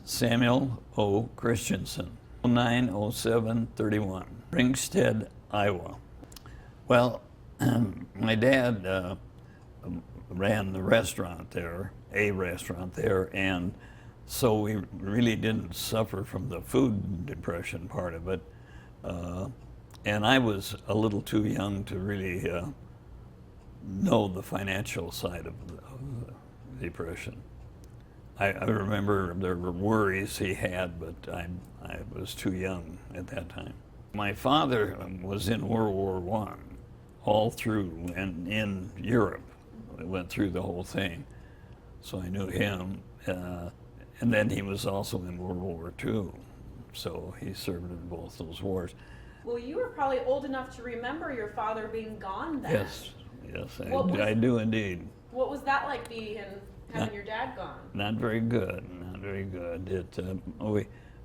Samuel O. Christensen, 090731, Ringstead, Iowa. Well, my dad ran the restaurant there, a restaurant there, and so we really didn't suffer from the food depression part of it. And I was a little too young to really know the financial side of the depression. I remember there were worries he had, but I was too young at that time. My father was in World War I, all through, and in Europe. I went through the whole thing, so I knew him. And then he was also in World War II, so he served in both those wars. Well, you were probably old enough to remember your father being gone then. Yes, I do indeed. What was that like having your dad gone? Not very good, not very good.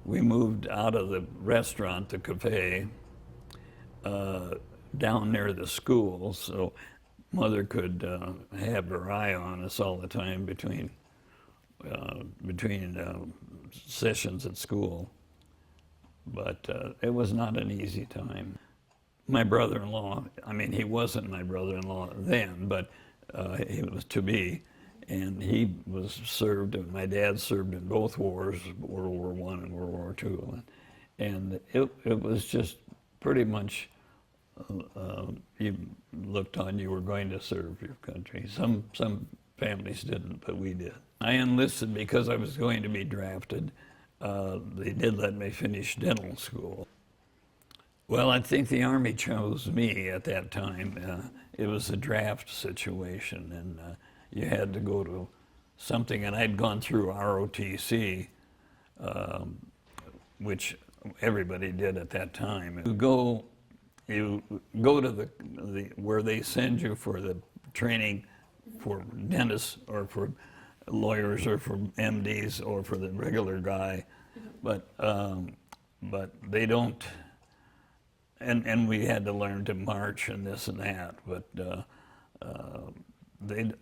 We moved out of the restaurant, the cafe, down near the school, so Mother could have her eye on us all the time between sessions at school. But it was not an easy time. My brother-in-law, I mean, he wasn't my brother-in-law then, but he was to be, and he was served, my dad served in both wars, World War I and World War II, and it was just pretty much, you looked on, you were going to serve your country. Some families didn't, but we did. I enlisted because I was going to be drafted. They did let me finish dental school. Well, I think the Army chose me at that time. It was a draft situation, and you had to go to something, and I'd gone through ROTC, which everybody did at that time. You go to the where they send you for the training for dentists or for lawyers or for MDs or for the regular guy, but they don't. And we had to learn to march and this and that, but they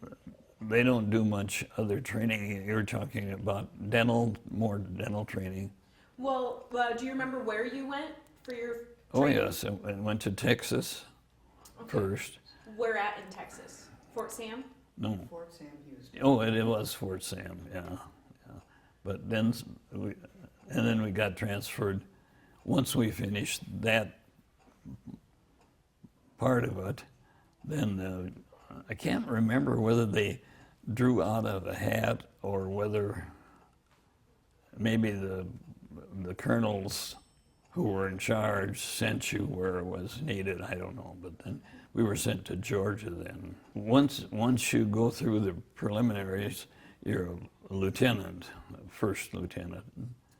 don't do much other training. You're talking about more dental training. Well, do you remember where you went for your training? Oh yes, I went to Texas first. Where at in Texas? Fort Sam? No. Fort Sam, Houston. Oh, it was Fort Sam, yeah. But then we got transferred. Once we finished that part of it, then I can't remember whether they drew out of a hat or whether maybe the colonels who were in charge sent you where it was needed. I don't know, but then we were sent to Georgia then. Once you go through the preliminaries, you're a lieutenant, first lieutenant.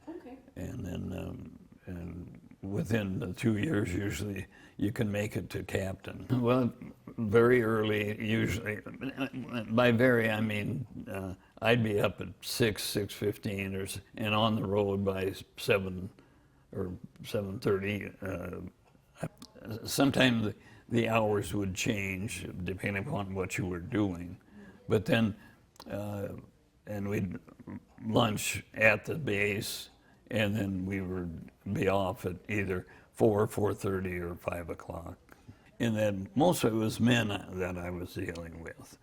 Okay. And then and within the 2 years, usually, you can make it to captain. Well, very early, usually. By very, I mean, I'd be up at 6:15, and on the road by 7 or 7:30. Sometimes the hours would change depending upon what you were doing. But then, and we'd lunch at the base, and then we would be off at either 4:30, or 5 o'clock. And then most of it was men that I was dealing with.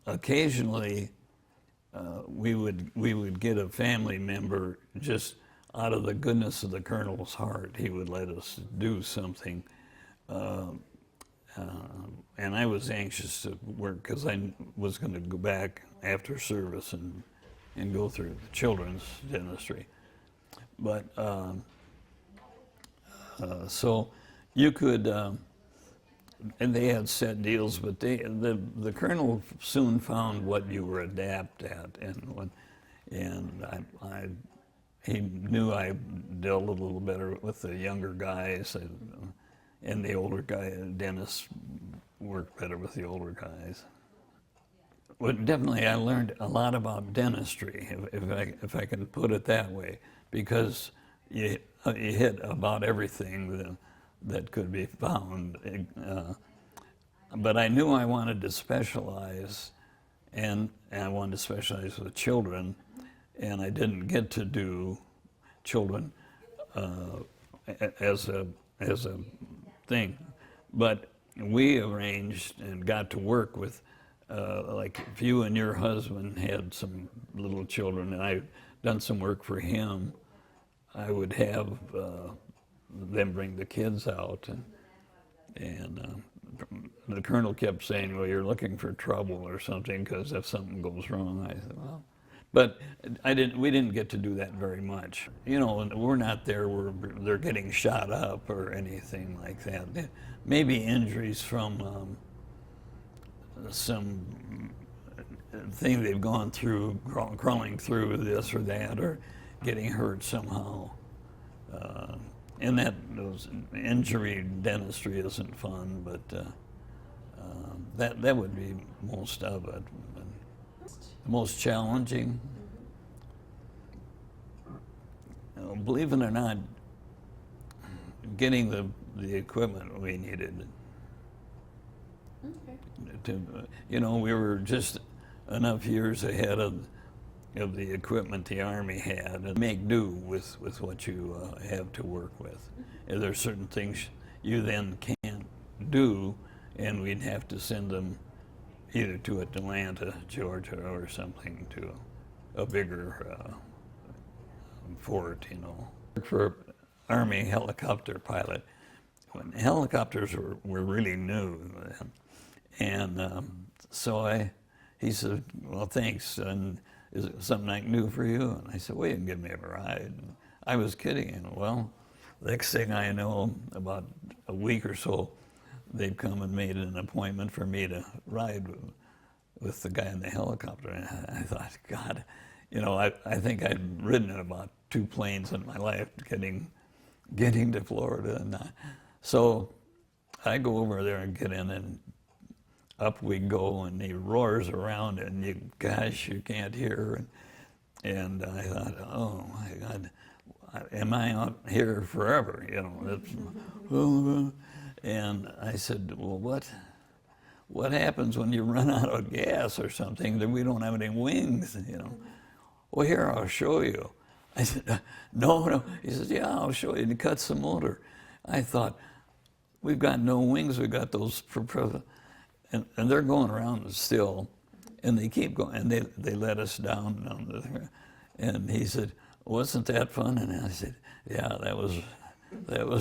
Occasionally, we would get a family member just out of the goodness of the colonel's heart. He would let us do something. And I was anxious to work because I was going to go back after service and go through children's dentistry. But so you could, and they had set deals, but the colonel soon found what you were adept at, and he knew I dealt a little better with the younger guys, and the older dentists worked better with the older guys. Well, definitely I learned a lot about dentistry, if I can put it that way, because you hit about everything that could be found. But I knew I wanted to specialize, and I wanted to specialize with children, and I didn't get to do children as a thing, but we arranged and got to work with, like if you and your husband had some little children and I'd done some work for him, I would have them bring the kids out, and the colonel kept saying, well, you're looking for trouble or something, because if something goes wrong. I said, well, but we didn't get to do that very much. You know, and we're not there where they're getting shot up or anything like that. Maybe injuries from some thing they've gone through, crawling through this or that, or getting hurt somehow. And those injury dentistry isn't fun, but that would be most of it. The most challenging, believe it or not, getting the equipment we needed. Okay. You know, we were just enough years ahead of the equipment the Army had, and make do with what you have to work with. And there's certain things you then can't do, and we'd have to send them either to Atlanta, Georgia, or something, to a bigger fort, you know. For Army helicopter pilot, when helicopters were really new then. And so he said, well, thanks, and is it something I can do for you? And I said, well, you can give me a ride. And I was kidding him. Well, the next thing I know, about a week or so, they'd come and made an appointment for me to ride with the guy in the helicopter. And I thought, God, you know, I think I'd ridden in about 2 planes in my life getting to Florida. And so I go over there and get in, and up we go, and he roars around, and gosh, you can't hear. And I thought, oh my God, am I out here forever? You know. And I said, well, what happens when you run out of gas or something? That we don't have any wings, you know. Well, here, I'll show you. I said, no. He says, yeah, I'll show you. And he cuts the motor. I thought, we've got no wings. We've got those and they're going around still, and they keep going, and they let us down there. And he said, wasn't that fun? And I said, yeah, that was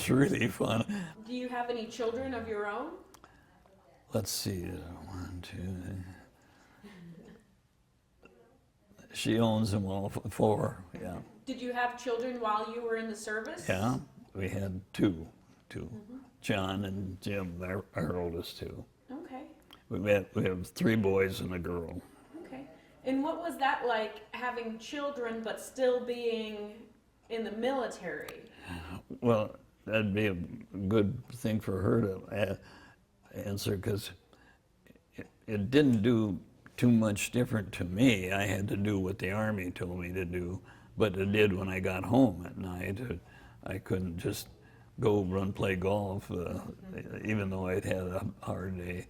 really fun. Do you have any children of your own? Let's see, 1, 2. She owns them all, 4, yeah. Did you have children while you were in the service? Yeah, we had two. John and Jim, our oldest 2. Okay. We have 3 boys and a girl. Okay. And what was that like, having children but still being in the military? Well, that'd be a good thing for her to answer, because it didn't do too much different to me. I had to do what the Army told me to do, but it did when I got home at night. I couldn't just go play golf, even though I'd had a hard day.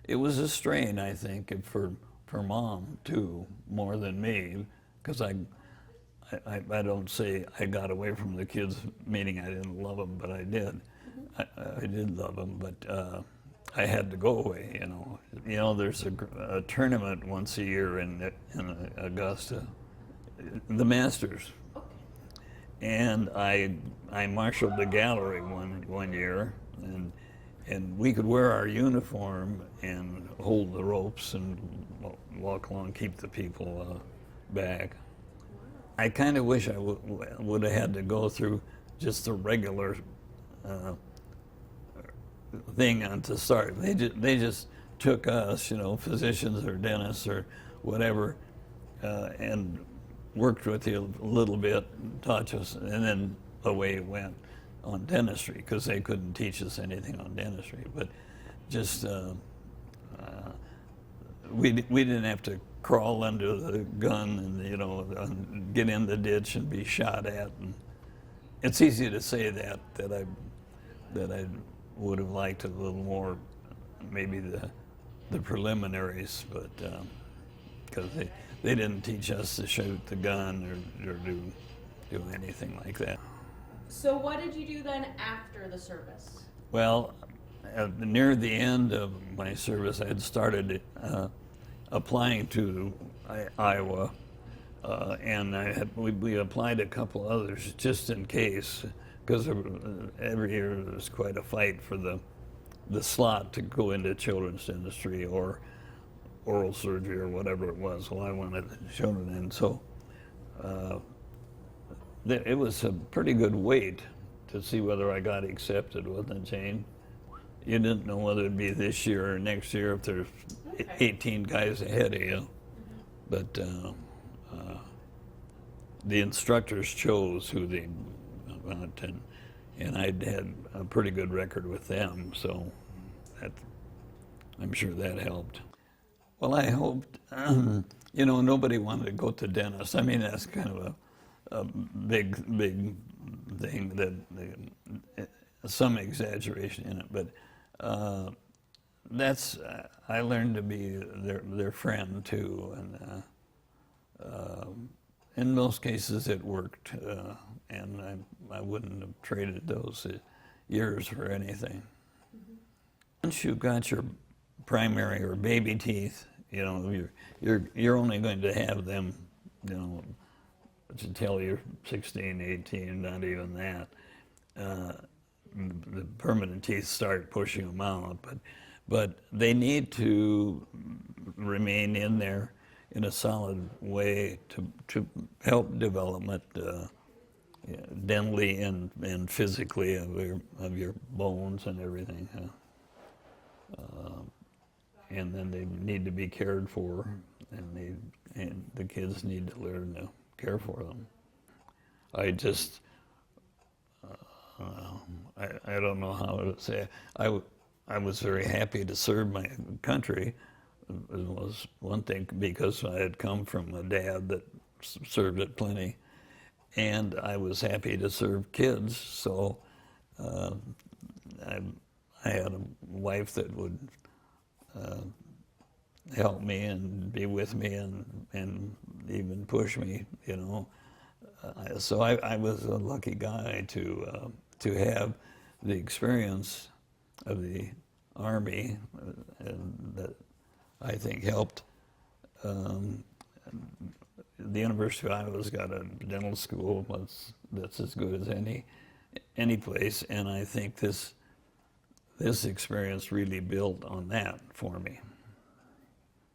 It was a strain, I think, for Mom too, more than me, because I don't say I got away from the kids, meaning I didn't love them, but I did. I did love them, but I had to go away. You know, there's a tournament once a year in Augusta, the Masters. And I marshaled the gallery one year, and we could wear our uniform and hold the ropes and walk along, keep the people back. I kind of wish I would have had to go through just the regular thing to start. They just took us, you know, physicians or dentists or whatever, and worked with you a little bit, taught us, and then away it went on dentistry, because they couldn't teach us anything on dentistry. But just we didn't have to crawl under the gun and, you know, get in the ditch and be shot at. And it's easy to say that I would have liked a little more, maybe the preliminaries, but because they didn't teach us to shoot the gun or do anything like that. So what did you do then after the service? Well, near the end of my service, I had started applying to Iowa, and we applied a couple others just in case, because every year there's quite a fight for the slot to go into children's dentistry or oral surgery or whatever it was. Well, I wanted children, and so it was a pretty good wait to see whether I got accepted, wasn't it, Jane? You didn't know whether it'd be this year or next year if there's 18 guys ahead of you. But the instructors chose who they want, and I'd had a pretty good record with them, so I'm sure that helped. Well, I hoped, nobody wanted to go to dentist. I mean, that's kind of a big thing, that some exaggeration in it, but I learned to be their friend too, and in most cases it worked, and I wouldn't have traded those years for anything. Once you've got your primary or baby teeth, you're only going to have them, until you're 16, 18, not even that. The permanent teeth start pushing them out, but they need to remain in there in a solid way to help development dentally and physically of your bones and everything. And then they need to be cared for, and the kids need to learn to care for them. I just I don't know how to say. I was very happy to serve my country. It was one thing because I had come from a dad that served it plenty, and I was happy to serve kids. So I had a wife that would help me and be with me and even push me, So I was a lucky guy to have the experience of the Army, and that I think helped. The University of Iowa's got a dental school that's as good as any place, and I think this experience really built on that for me.